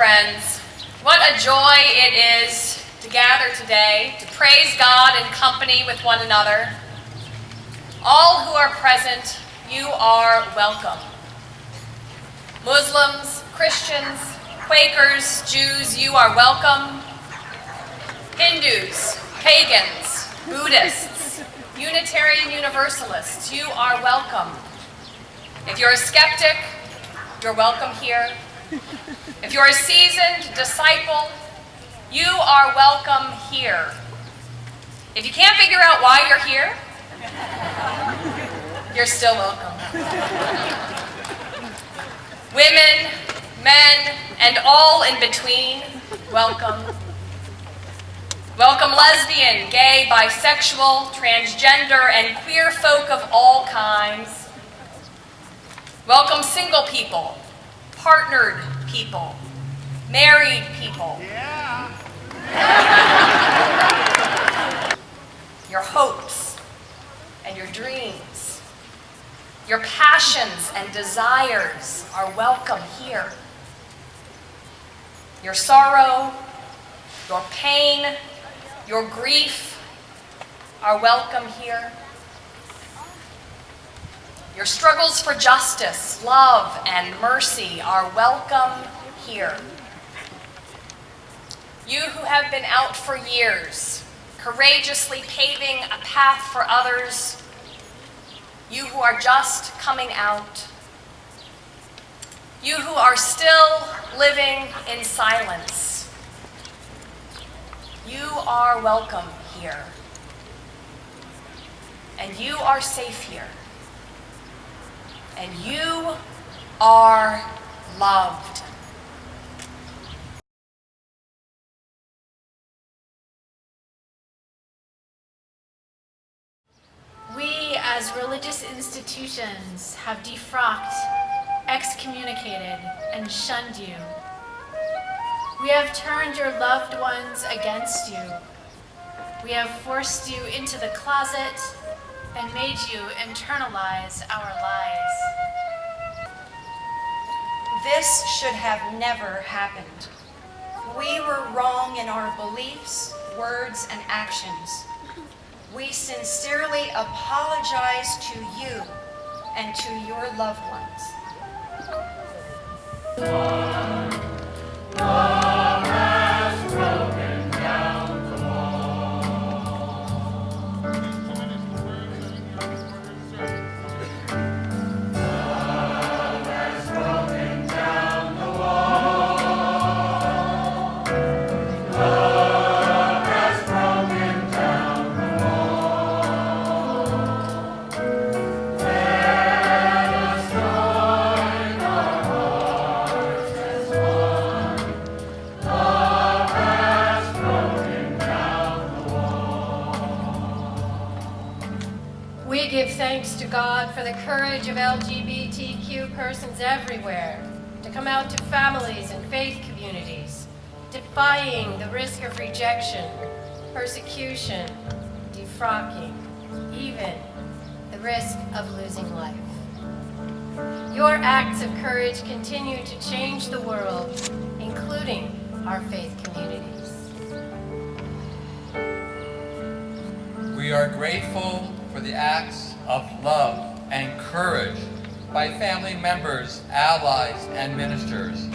friends, what a joy it is to gather today to praise God in company with one another. All who are present, you are welcome. Muslims, Christians, Quakers, Jews, you are welcome. Hindus, pagans, Buddhists, Unitarian Universalists, you are welcome. If you're a skeptic, you're welcome here. If you're a seasoned disciple, you are welcome here. If you can't figure out why you're here, you're still welcome. Women, men, and all in between, welcome. Welcome lesbian, gay, bisexual, transgender, and queer folk of all kinds. Welcome single people, partnered people, married people. Yeah. Your hopes and your dreams, your passions and desires are welcome here. Your sorrow, your pain, your grief are welcome here. Your struggles for justice, love, and mercy are welcome here. You who have been out for years, courageously paving a path for others, you who are just coming out, you who are still living in silence, you are welcome here. And you are safe here. And you are loved. We, as religious institutions, have defrocked, excommunicated, and shunned you. We have turned your loved ones against you. We have forced you into the closet and made you internalize our lies. This should have never happened. We were wrong in our beliefs, words, and actions. We sincerely apologize to you and to your loved ones. Love has broken down the wall. Love has broken down the wall. Love has broken down the wall. Let us join our hearts as one. Love has broken down the wall. We give thanks to God for the courage of LGBTQ persons everywhere to come out to families and faith communities, defying the risk of rejection, persecution, defrocking, even the risk of losing life. Your acts of courage continue to change the world, including our faith communities. We are grateful for the acts of love and courage by family members, allies, and ministers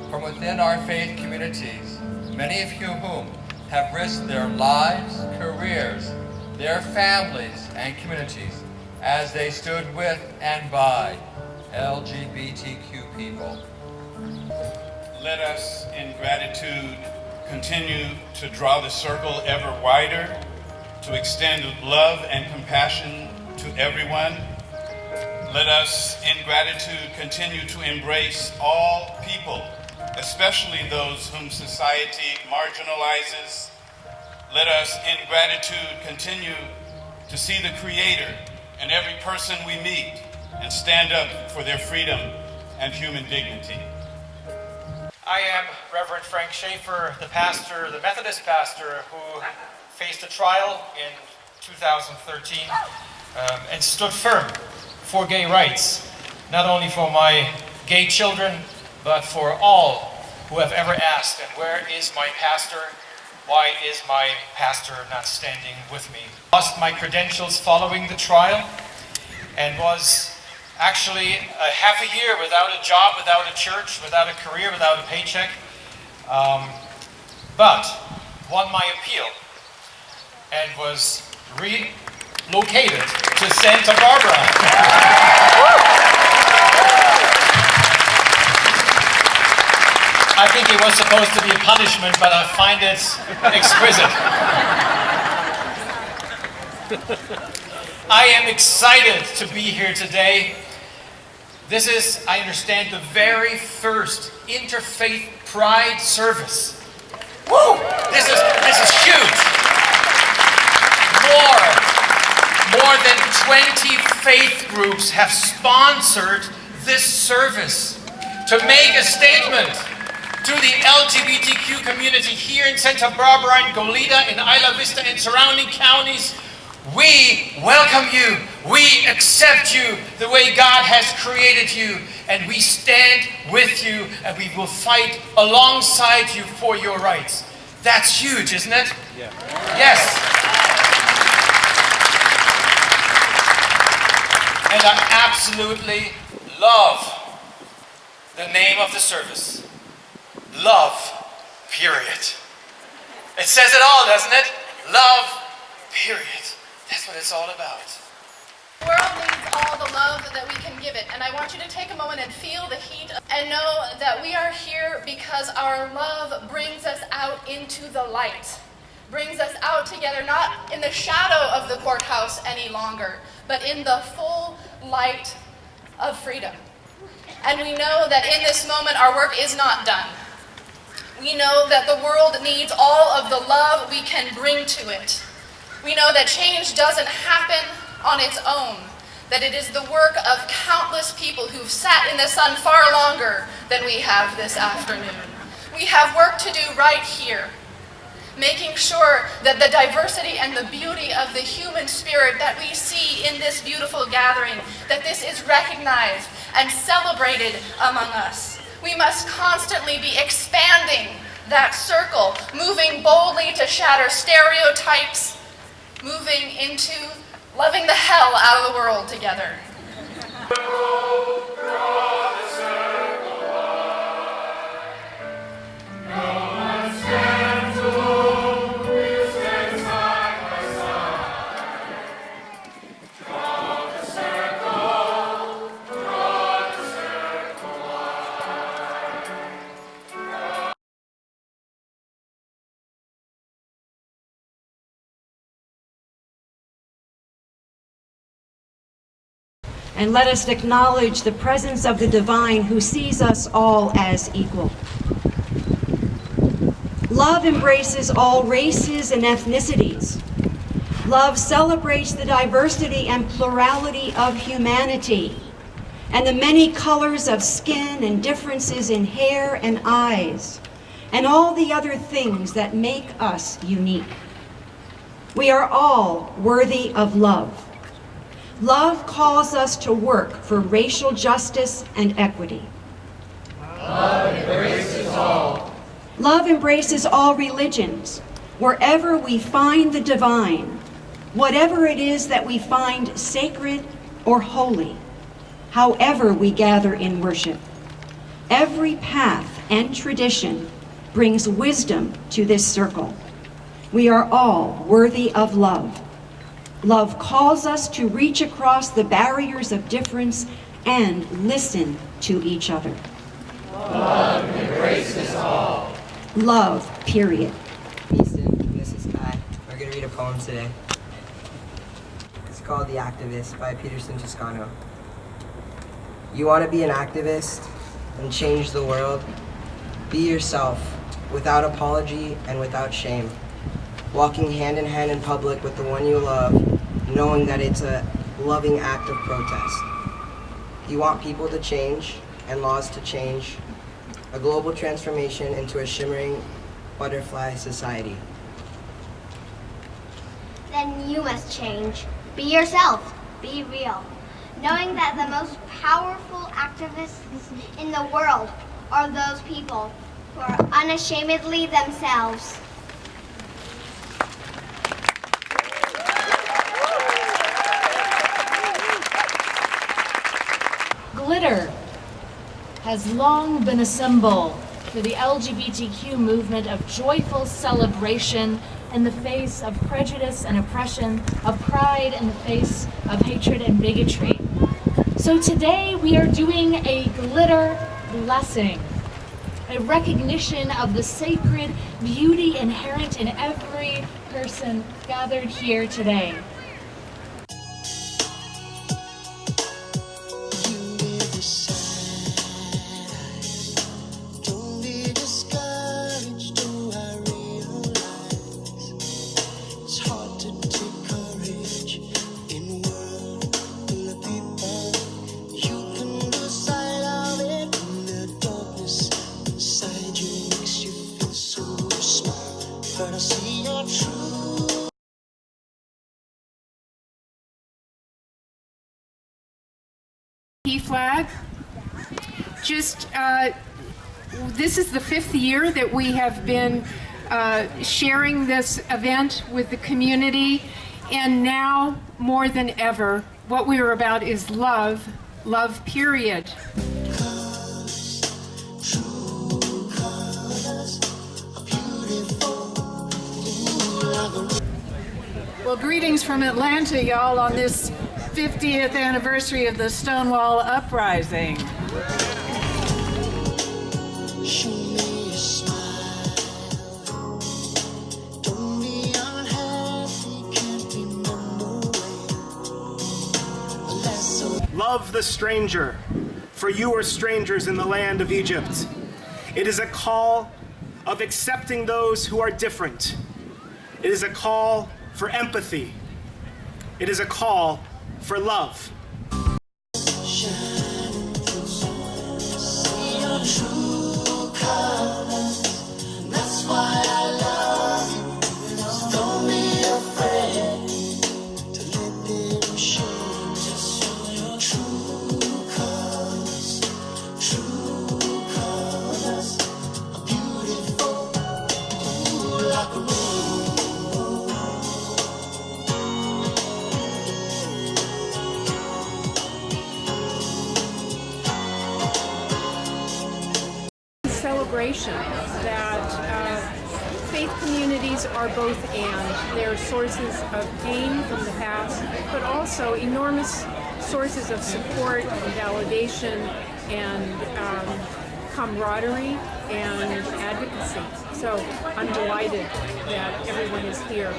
from within our faith communities, many of whom have risked their lives, careers, their families, and communities as they stood with and by LGBTQ people. Let us, in gratitude, continue to draw the circle ever wider, to extend love and compassion to everyone. Let us, in gratitude, continue to embrace all people, especially those whom society marginalizes. Let us, in gratitude, continue to see the Creator in every person we meet and stand up for their freedom and human dignity. I am Reverend Frank Schaefer, the Methodist pastor who faced a trial in 2013 and stood firm for gay rights, not only for my gay children, but for all who have ever asked, and where is my pastor? Why is my pastor not standing with me? Lost my credentials following the trial and was actually a half a year without a job, without a church, without a career, without a paycheck. But won my appeal and was relocated to Santa Barbara. I think it was supposed to be a punishment, but I find it exquisite. I am excited to be here today. This is, I understand, the very first interfaith pride service. Woo! This is huge. More than 20 faith groups have sponsored this service to make a statement to the LGBTQ community here in Santa Barbara, in Goleta, in Isla Vista, and surrounding counties. We welcome you. We accept you the way God has created you. And we stand with you, and we will fight alongside you for your rights. That's huge, isn't it? Yeah. Yes. And I absolutely love the name of the service. Love.Period. It says it all, doesn't it? Love.Period. That's what it's all about. The world needs all the love that we can give it, and I want you to take a moment and feel the heat and know that we are here because our love brings us out into the light, brings us out together, not in the shadow of the courthouse any longer, but in the full light of freedom. And we know that in this moment our work is not done. We know that the world needs all of the love we can bring to it. We know that change doesn't happen on its own, that it is the work of countless people who've sat in the sun far longer than we have this afternoon. We have work to do right here, making sure that the diversity and the beauty of the human spirit that we see in this beautiful gathering, that this is recognized and celebrated among us. We must constantly be expanding that circle, moving boldly to shatter stereotypes, moving into loving the hell out of the world together. And let us acknowledge the presence of the divine who sees us all as equal. Love embraces all races and ethnicities. Love celebrates the diversity and plurality of humanity and the many colors of skin and differences in hair and eyes and all the other things that make us unique. We are all worthy of love. Love calls us to work for racial justice and equity. Love embraces all. Love embraces all religions, wherever we find the divine, whatever it is that we find sacred or holy, however we gather in worship. Every path and tradition brings wisdom to this circle. We are all worthy of love. Love calls us to reach across the barriers of difference and listen to each other. Love embraces all. Love, period. Easton, this is Kai. We're going to read a poem today. It's called The Activist by Peterson Toscano. You want to be an activist and change the world? Be yourself, without apology and without shame. Walking hand in hand in public with the one you love, knowing that it's a loving act of protest. You want people to change and laws to change, a global transformation into a shimmering butterfly society. Then you must change. Be yourself. Be real. Knowing that the most powerful activists in the world are those people who are unashamedly themselves. Glitter has long been a symbol for the LGBTQ movement of joyful celebration in the face of prejudice and oppression, of pride in the face of hatred and bigotry. So today we are doing a glitter blessing, a recognition of the sacred beauty inherent in every person gathered here today. Flag. This is the 5th year that we have been sharing this event with the community, and now more than ever what we are about is love, Love.Period. Well, greetings from Atlanta, y'all, on this 50th anniversary of the Stonewall Uprising. Love the stranger, for you are strangers in the land of Egypt. It is a call of accepting those who are different. It is a call for empathy. It is a call for love. Celebration that faith communities are both and. They're sources of pain from the past, but also enormous sources of support and validation and camaraderie and advocacy. So I'm delighted that everyone is here.